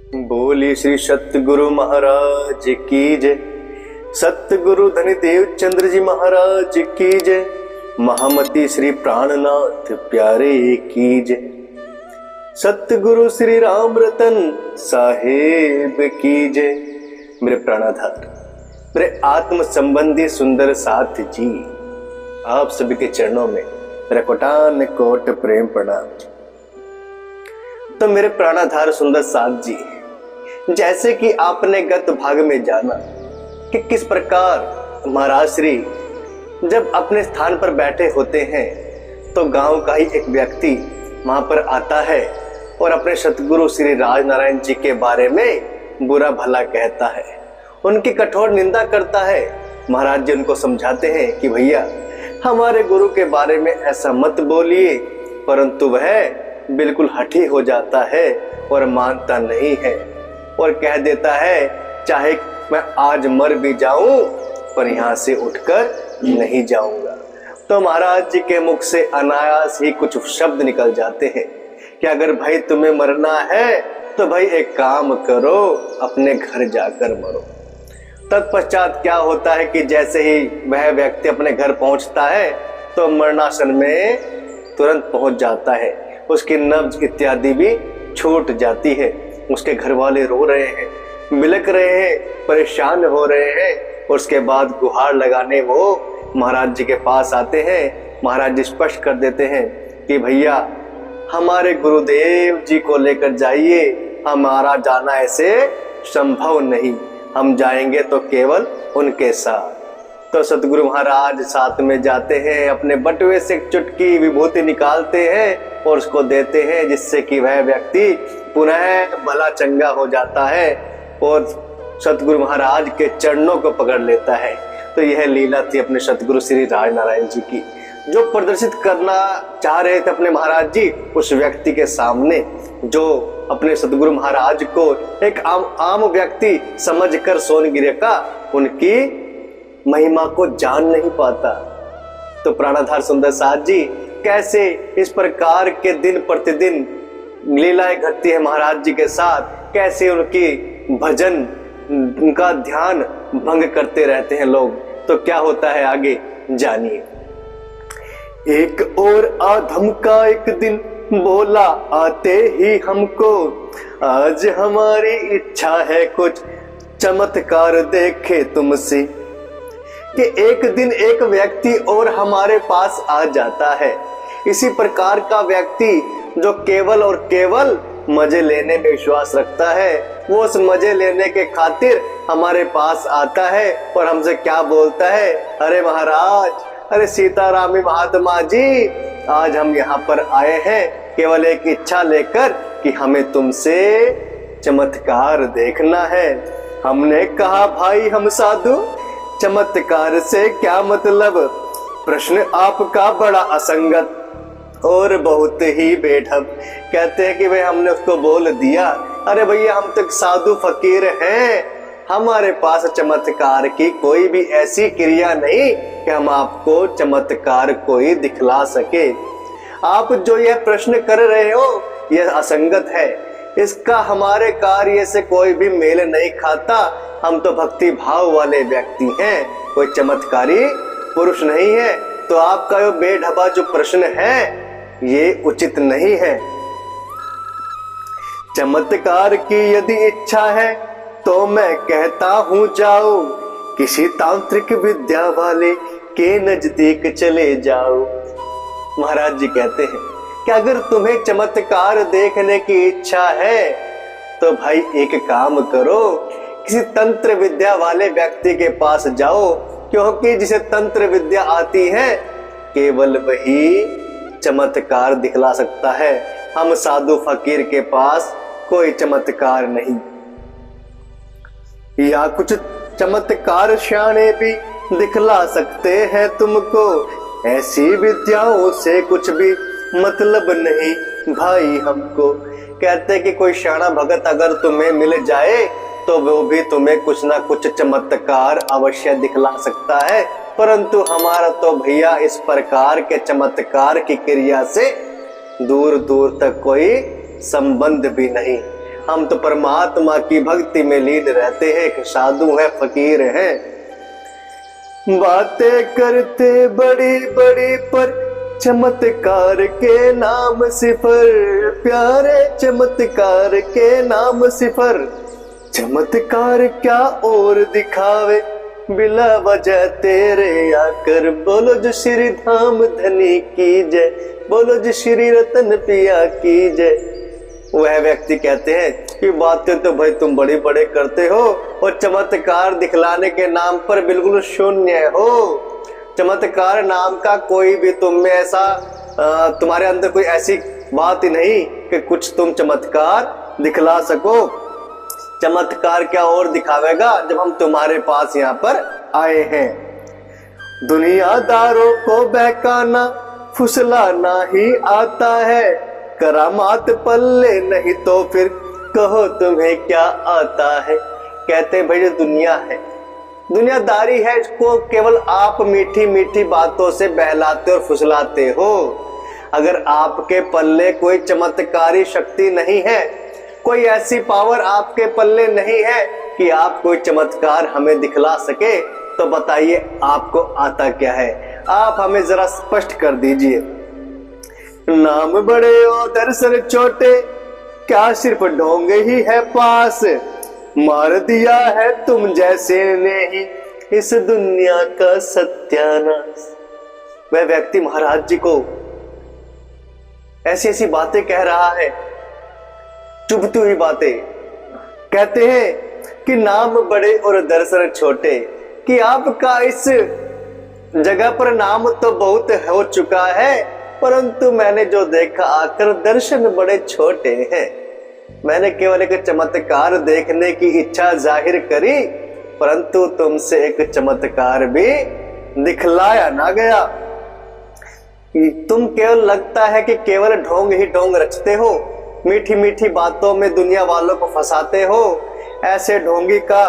बोली श्री सतगुरु महाराज की जय। सतगुरु धनदेव चंद्र जी महाराज की जय। महामती श्री प्राणनाथ प्यारे की जय। सतगुरु श्री राम रतन साहेब की जय। मेरे प्राणाधार, मेरे आत्म संबंधी सुंदर साथ जी, आप सभी के चरणों में मेरा कोटान कोट प्रेम प्रणाम। तो मेरे प्राणाधार सुंदर साथ जी, जैसे कि आपने गत भाग में जाना कि किस प्रकार महाराज श्री जब अपने स्थान पर बैठे होते हैं तो गांव का ही एक व्यक्ति वहां पर आता है और अपने सतगुरु श्री राजनारायण जी के बारे में बुरा भला कहता है, उनकी कठोर निंदा करता है। महाराज जी उनको समझाते हैं कि भैया हमारे गुरु के बारे में ऐसा मत बोलिए, परंतु वह बिल्कुल हठी हो जाता है और मानता नहीं है और कह देता है चाहे मैं आज मर भी जाऊं पर यहां से उठकर नहीं जाऊंगा। तो महाराज जी के मुख से अनायास ही कुछ शब्द निकल जाते हैं कि अगर भाई तुम्हें मरना है तो भाई एक काम करो, अपने घर जाकर मरो। तत्पश्चात क्या होता है कि जैसे ही वह व्यक्ति अपने घर पहुंचता है तो मरणासन में तुरंत पहुंच जाता है, उसकी नब्ज इत्यादि भी छूट जाती है। उसके घर वाले रो रहे हैं, बिलक रहे हैं, परेशान हो रहे हैं। उसके बाद गुहार लगाने वो महाराज जी के पास आते हैं। महाराज जी स्पष्ट कर देते हैं कि भैया हमारे गुरुदेव जी को लेकर जाइए, हमारा जाना ऐसे संभव नहीं, हम जाएंगे तो केवल उनके साथ। तो सतगुरु महाराज साथ में जाते हैं, अपने बटुए से एक चुटकी विभूति निकालते हैं और उसको देते हैं, जिससे कि वह व्यक्ति पुनः भला चंगा हो जाता है और सतगुरु महाराज के चरणों को पकड़ लेता है। तो यह लीला थी अपने सतगुरु श्री राजनारायण जी की, जो प्रदर्शित करना चाह रहे थे अपने महाराज जी उस व्यक्ति के सामने, जो अपने सतगुरु महाराज को एक आम व्यक्ति समझकर सोनगिरे का उनकी महिमा को जान नहीं पाता। तो प्राणाधार सुंदर साथ जी, कैसे इस प्रकार के दिन प्रतिदिन लीलाएं घटती है महाराज जी के साथ, कैसे उनकी भजन उनका ध्यान भंग करते रहते हैं लोग। तो क्या होता है आगे जानिए। एक और आधम का एक दिन बोला आते ही हमको, आज हमारी इच्छा है कुछ चमत्कार देखे तुमसे। कि एक दिन एक व्यक्ति और हमारे पास आ जाता है, इसी प्रकार का व्यक्ति जो केवल और केवल मजे लेने में विश्वास रखता है, वो उस मजे लेने के खातिर हमारे पास आता है और हमसे क्या बोलता है, अरे महाराज, अरे सीतारामी महात्मा जी, आज हम यहाँ पर आए हैं केवल एक इच्छा लेकर कि हमें तुमसे चमत्कार देखना है। हमने कहा भाई हम साधु, चमत्कार से क्या मतलब, प्रश्न आपका बड़ा असंगत और बहुत ही बेढब। कहते हैं कि भाई हमने उसको बोल दिया, अरे भैया हम तो साधु फकीर हैं, हमारे पास चमत्कार की कोई भी ऐसी क्रिया नहीं कि हम आपको चमत्कार कोई दिखला सके। आप जो यह प्रश्न कर रहे हो यह असंगत है, इसका हमारे कार्य से कोई भी मेल नहीं खाता। हम तो भक्ति भाव वाले व्यक्ति हैं, कोई चमत्कारी पुरुष नहीं है। तो आपका जो बेढबा जो प्रश्न है ये उचित नहीं है। चमत्कार की यदि इच्छा है तो मैं कहता हूं जाओ, किसी तांत्रिक विद्या वाले के नजदीक चले जाओ। महाराज जी कहते हैं कि अगर तुम्हें चमत्कार देखने की इच्छा है तो भाई एक काम करो, किसी तंत्र विद्या वाले व्यक्ति के पास जाओ, क्योंकि जिसे तंत्र विद्या आती है केवल वही चमत्कार दिखला सकता है। हम साधु फकीर के पास कोई चमत्कार नहीं, या कुछ चमत्कार श्याणे भी दिखला सकते हैं तुमको, ऐसी विद्याओं से कुछ भी मतलब नहीं भाई हमको। कहते कि कोई शाना भगत अगर तुम्हें मिल जाए तो वो भी तुम्हें कुछ ना कुछ चमत्कार अवश्य दिखला सकता है, परंतु हमारा तो भैया इस प्रकार के चमत्कार की क्रिया से दूर दूर तक कोई संबंध भी नहीं। हम तो परमात्मा की भक्ति में लीन रहते हैं, एक साधु है फकीर है। बातें करते बड़ी बड़ी पर चमत्कार के नाम सिफर, प्यारे चमत्कार के नाम सिफर। चमत्कार क्या और दिखावे बिला वजह तेरे आकर, बोलो जो श्री धाम धनी की जय, बोलो जो श्री रतन पिया की जय। वह व्यक्ति कहते हैं कि बातें तो भाई तुम बड़े बड़े करते हो और चमत्कार दिखलाने के नाम पर बिल्कुल शून्य हो। चमत्कार नाम का कोई भी तुम में ऐसा तुम्हारे अंदर कोई ऐसी बात ही नहीं कि कुछ तुम चमत्कार दिखला सको। चमत्कार क्या और दिखावेगा जब हम तुम्हारे पास यहाँ पर आए हैं। दुनियादारों को बहकाना फुसलाना ही आता है, करामात पल्ले नहीं तो फिर कहो तुम्हें क्या आता है। कहते हैं भाई जो दुनिया है, दुनियादारी है, इसको केवल आप मीठी मीठी बातों से बहलाते और फुसलाते हो। अगर आपके पल्ले कोई चमत्कारी शक्ति नहीं है, कोई ऐसी पावर आपके पल्ले नहीं है कि आप कोई चमत्कार हमें दिखला सके, तो बताइए आपको आता क्या है। आप हमें जरा स्पष्ट कर दीजिए। नाम बड़े और दरअसल छोटे, क्या सिर्फ ढोंग ही है पास, मार दिया है तुम जैसे ने ही इस दुनिया का सत्यानाश। वह व्यक्ति महाराज जी को ऐसी ऐसी बातें कह रहा है, चुभती हुई बातें। कहते हैं कि नाम बड़े और दरअसल छोटे, कि आपका इस जगह पर नाम तो बहुत हो चुका है, परंतु मैंने जो देखा आकर दर्शन बड़े छोटे हैं। मैंने केवल एक चमत्कार देखने की इच्छा जाहिर करी, परंतु तुमसे एक चमत्कार भी दिखलाया ना गया। तुम केवल लगता है कि केवल ढोंग ही ढोंग रचते हो, मीठी मीठी बातों में दुनिया वालों को फंसाते हो। ऐसे ढोंगी का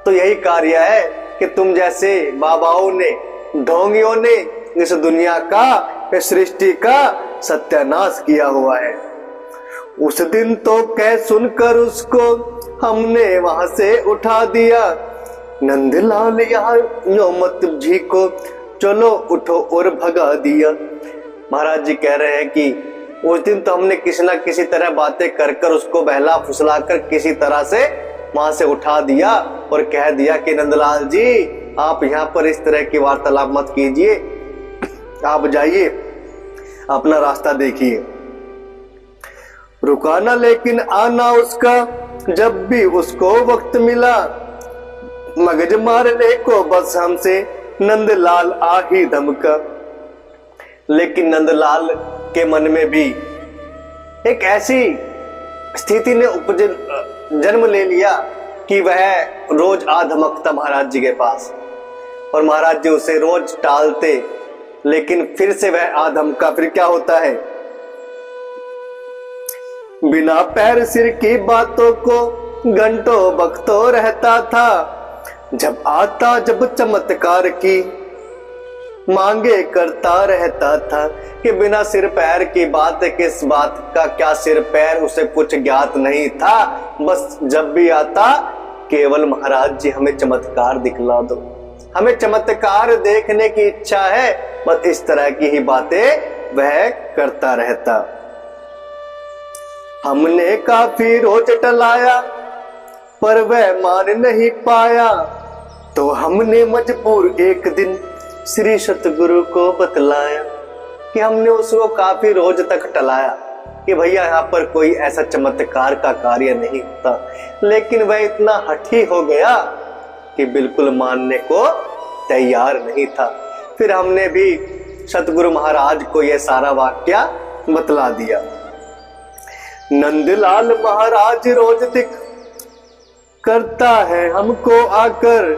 तो यही कार्य है कि तुम जैसे बाबाओं ने, ढोंगियों ने इस दुनिया का, इस सृष्टि का सत्यानाश किया हुआ है। उस दिन तो कह सुनकर उसको हमने वहां से उठा दिया, नंदलाल यहाँ मत जी को चलो उठो और भगा दिया। महाराज जी कह रहे हैं कि उस दिन तो हमने किसी ना किसी तरह बातें कर कर उसको बहला फुसला कर किसी तरह से वहां से उठा दिया और कह दिया कि नंदलाल जी आप यहाँ पर इस तरह की वार्तालाप मत कीजिए, आप जाइए अपना रास्ता देखिए। रुकाना लेकिन आना उसका जब भी उसको वक्त मिला, मगज मारने को बस हमसे नंदलाल आ ही धमका। लेकिन नंदलाल के मन में भी एक ऐसी स्थिति ने जन्म ले लिया कि वह रोज आ धमकता महाराज जी के पास, और महाराज जी उसे रोज टालते, लेकिन फिर से वह आ धमका। फिर क्या होता है, बिना पैर सिर की बातों को घंटों बकतो रहता था, जब आता जब चमत्कार की मांगे करता रहता था। कि बिना सिर पैर की बात, किस बात का क्या सिर पैर, उसे कुछ ज्ञात नहीं था। बस जब भी आता केवल महाराज जी हमें चमत्कार दिखला दो, हमें चमत्कार देखने की इच्छा है, बस इस तरह की ही बातें वह करता रहता। हमने काफी रोज टलाया पर वह मान नहीं पाया, तो हमने मजबूर एक दिन श्री सतगुरु को बतलाया। कि हमने उसको काफी रोज तक टलाया कि भैया यहाँ पर कोई ऐसा चमत्कार का कार्य नहीं होता, लेकिन वह इतना हठी हो गया कि बिल्कुल मानने को तैयार नहीं था। फिर हमने भी सतगुरु महाराज को यह सारा वाक्या बतला दिया। नंदलाल महाराज रोज दिख करता है हमको आकर,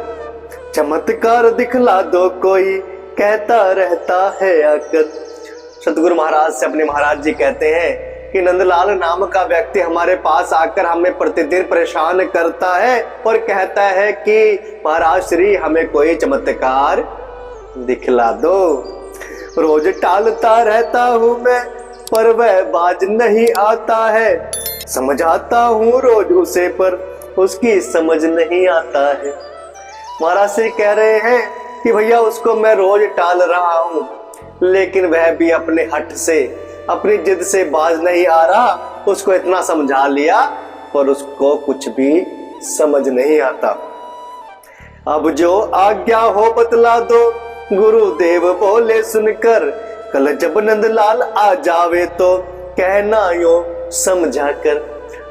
चमत्कार दिखला दो कोई कहता रहता है आकर। सतगुरु महाराज से अपने महाराज जी कहते हैं कि नंदलाल नाम का व्यक्ति हमारे पास आकर हमें प्रतिदिन परेशान करता है और कहता है कि महाराज श्री हमें कोई चमत्कार दिखला दो। रोज टालता रहता हूं मैं पर वह बाज नहीं आता है, समझाता हूँ रोज उसे पर उसकी समझ नहीं आता है। महाराज से कह रहे हैं कि भैया उसको मैं रोज टाल रहा हूँ, लेकिन वह भी अपने हट से, अपनी जिद से बाज नहीं आ रहा। उसको इतना समझा लिया पर उसको कुछ भी समझ नहीं आता। अब जो आज्ञा हो बतला दो, गुरुदेव बोले सुनकर, कल जब नंदलाल आ जावे तो कहना यो समझा कर।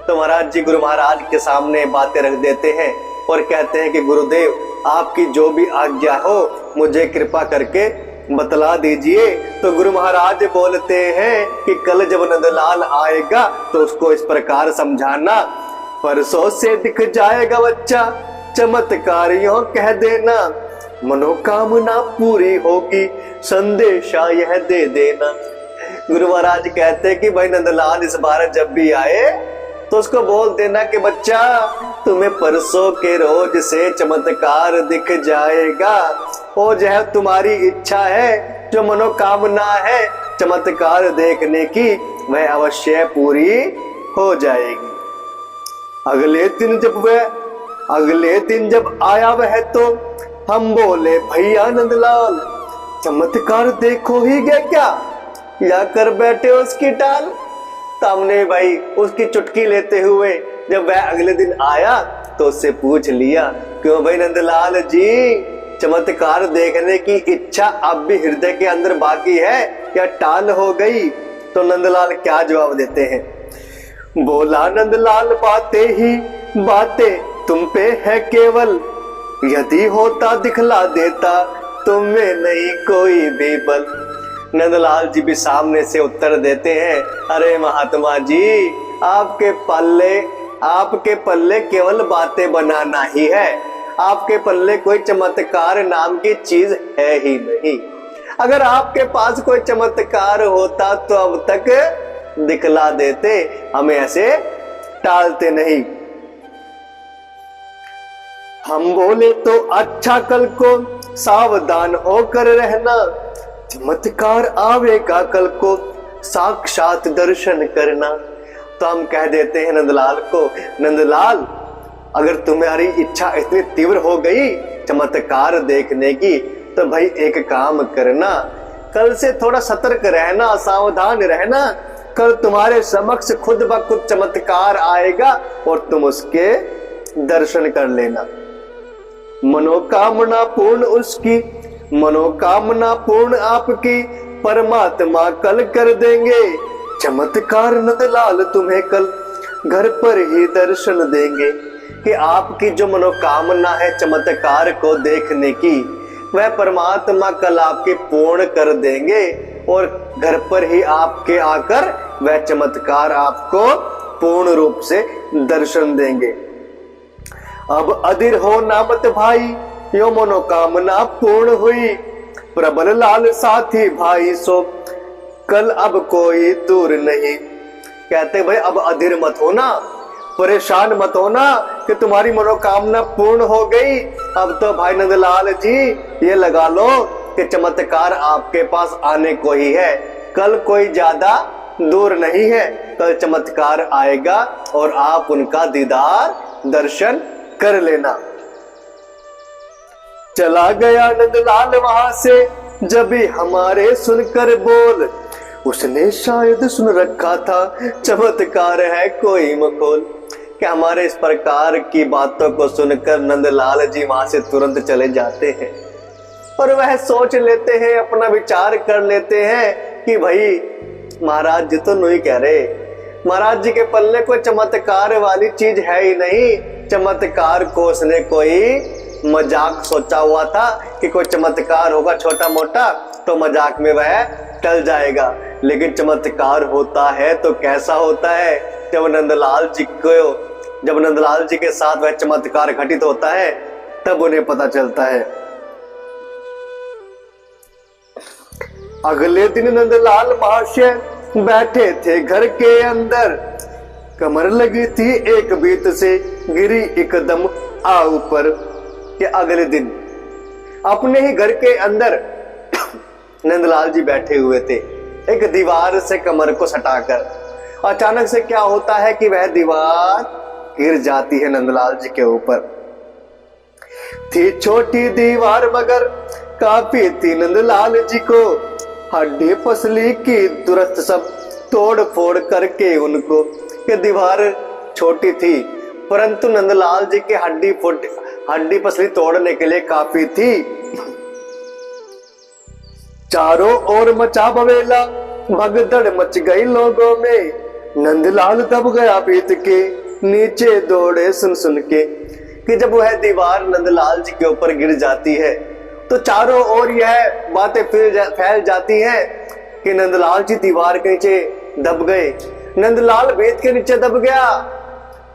तो महाराज जी गुरु महाराज के सामने बातें रख देते हैं और कहते हैं कि गुरुदेव आपकी जो भी आज्ञा हो मुझे कृपा करके बतला दीजिए। तो गुरु महाराज बोलते हैं कि कल जब नंदलाल आएगा तो उसको इस प्रकार समझाना, परसों से दिख जाएगा बच्चा, चमत्कारियों कह देना, मनोकामना पूरी होगी, संदेशा यह दे देना। गुरु महाराज कहते हैं कि भाई नंदलाल इस बार जब भी आए तो उसको बोल देना कि बच्चा तुम्हें परसों के रोज से चमत्कार दिख जाएगा, वो जो है तुम्हारी इच्छा है, जो मनोकामना है चमत्कार देखने की, वह अवश्य पूरी हो जाएगी। अगले दिन जब आया वह तो हम बोले भैया नंदलाल चमत्कार देखो ही गया क्या, या कर बैठे उसकी टाल। तो हमने भाई उसकी चुटकी लेते हुए जब वह अगले दिन आया तो उससे पूछ लिया, क्यों भाई नंदलाल जी चमत्कार देखने की इच्छा अब भी हृदय के अंदर बाकी है या टाल हो गई। तो नंदलाल क्या जवाब देते हैं, बोला नंदलाल बातें तुम पे है केवल, यदि होता दिखला देता तुम में नहीं कोई भी बल। नंदलाल जी भी सामने से उत्तर देते हैं, अरे महात्मा जी आपके पल्ले केवल बातें बनाना ही है, आपके पल्ले कोई चमत्कार नाम की चीज है ही नहीं। अगर आपके पास कोई चमत्कार होता तो अब तक दिखला देते, हमें ऐसे टालते नहीं। हम बोले तो अच्छा कल को सावधान होकर रहना, चमत्कार आवेगा कल को साक्षात दर्शन करना। तो हम कह देते हैं नंदलाल को, नंदलाल अगर तुम्हारी इच्छा इतनी तीव्र हो गई चमत्कार देखने की तो भाई एक काम करना, कल से थोड़ा सतर्क रहना, सावधान रहना, कल तुम्हारे समक्ष खुद ब खुद चमत्कार आएगा और तुम उसके दर्शन कर लेना। मनोकामना पूर्ण आपकी परमात्मा कल कर देंगे, चमत्कार नंदलाल तुम्हें कल घर पर ही दर्शन देंगे। कि आपकी जो मनोकामना है चमत्कार को देखने की, वह परमात्मा कल आपके पूर्ण कर देंगे और घर पर ही आपके आकर वह चमत्कार आपको पूर्ण रूप से दर्शन देंगे। अब अधीर हो ना मत भाई, यो मनोकामना पूर्ण हुई, प्रबल लाल साथी भाई सो कल अब कोई दूर नहीं। कहते भाई अब अधीर मत होना, परेशान मत होना कि तुम्हारी मनोकामना पूर्ण हो गई। अब तो भाई नंदलाल जी ये लगा लो कि चमत्कार आपके पास आने को ही है, कल कोई ज्यादा दूर नहीं है, कल चमत्कार आएगा और आप उनका दीदार दर्शन कर लेना। चला गया नंदलाल वहां से जब भी हमारे सुनकर बोल, उसने शायद सुन रखा था चमत्कार है कोई मखोल। कि हमारे इस प्रकार की बातों को सुनकर नंदलाल जी वहां से तुरंत चले जाते हैं और वह सोच लेते हैं, अपना विचार कर लेते हैं कि भाई महाराज जी तो नहीं कह रहे, महाराज जी के पल्ले कोई चमत्कार वाली चीज है ही नहीं। चमत्कार को उसने कोई मजाक सोचा हुआ था कि कोई चमत्कार होगा छोटा मोटा तो मजाक में वह टल जाएगा, लेकिन चमत्कार होता है तो कैसा होता है, जब नंदलाल जी के साथ वह चमत्कार घटित होता है तब उन्हें पता चलता है। अगले दिन नंदलाल महाशय बैठे थे घर के अंदर, कमर लगी थी एक बीत से गिरी एकदम आ ऊपर। कि अगले दिन अपने ही घर के अंदर नंदलाल जी बैठे हुए थे एक दीवार से कमर को सटाकर, अचानक से क्या होता है कि वह दीवार गिर जाती है नंदलाल जी के ऊपर। थी छोटी दीवार मगर काफी थी नंदलाल जी को, हड्डी पसली की दुरुस्त सब तोड़ फोड़ करके उनको। कि दीवार छोटी थी परंतु नंदलाल जी के हड्डी पसली तोड़ने के लिए काफी थी। चारों ओर मचा बवेला, भगदड़ मच गई लोगों में, नंदलाल दब गया भीत के नीचे दौड़े सुन सुन के। कि जब वह दीवार नंदलाल जी के ऊपर गिर जाती है तो चारों ओर यह बातें फैल जाती हैं कि नंदलाल जी दीवार के नीचे दब गए, नंदलाल भीत के नीचे दब गया।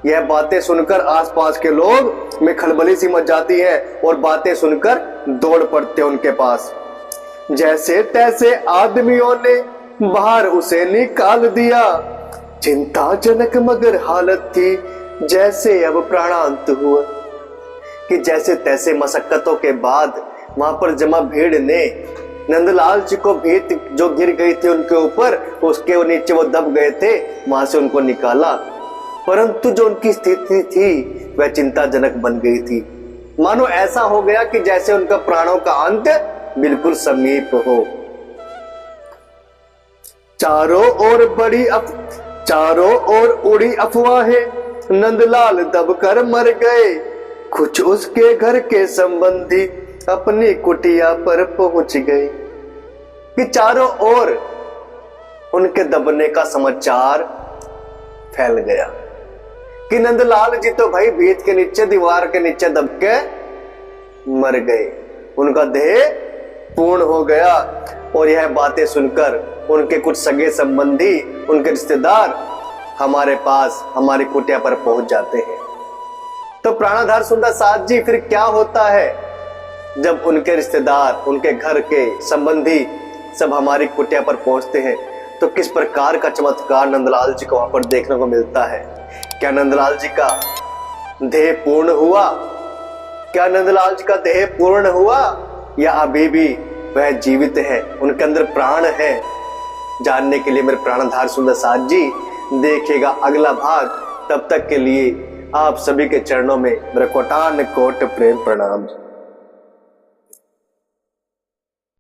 यह बातें सुनकर आसपास के लोग में खलबली सी मच जाती है और बातें सुनकर दौड़ पड़ते उनके पास। जैसे तैसे आदमियों ने बाहर उसे निकाल दिया, चिंताजनक मगर हालत थी जैसे अब प्राणांत हुआ। कि जैसे तैसे मशक्कतों के बाद वहां पर जमा भीड़ ने नंदलाल जी को भीत जो गिर गई थी उनके ऊपर, उसके नीचे वो दब गए थे, वहां से उनको निकाला। परंतु जो उनकी स्थिति थी वह चिंताजनक बन गई थी। मानो ऐसा हो गया कि जैसे उनका प्राणों का अंत बिल्कुल समीप हो। चारों ओर उड़ी अफवाहें, नंदलाल दबकर मर गए, कुछ उसके घर के संबंधी अपनी कुटिया पर पहुंच गए। कि चारों ओर उनके दबने का समाचार फैल गया कि नंदलाल जी तो भाई भीत के नीचे दीवार के नीचे दब के मर गए, उनका देह पूर्ण हो गया। और यह बातें सुनकर उनके कुछ सगे संबंधी, उनके रिश्तेदार हमारे पास हमारी कुटिया पर पहुंच जाते हैं। तो प्राणाधार सुंदर साथ जी फिर क्या होता है जब उनके रिश्तेदार, उनके घर के संबंधी सब हमारी कुटिया पर पहुंचते हैं, तो किस प्रकार का चमत्कार नंदलाल जी को वहां पर देखने को मिलता है। क्या नंदलाल जी का देह पूर्ण हुआ? क्या नंदलाल जी का देह पूर्ण हुआ या अभी भी वह जीवित है, उनके अंदर प्राण है? जानने के लिए मेरे प्राणधार सुंदर साथ जी देखिएगा अगला भाग। तब तक के लिए आप सभी के चरणों में मेरा कोटान कोट प्रेम प्रणाम।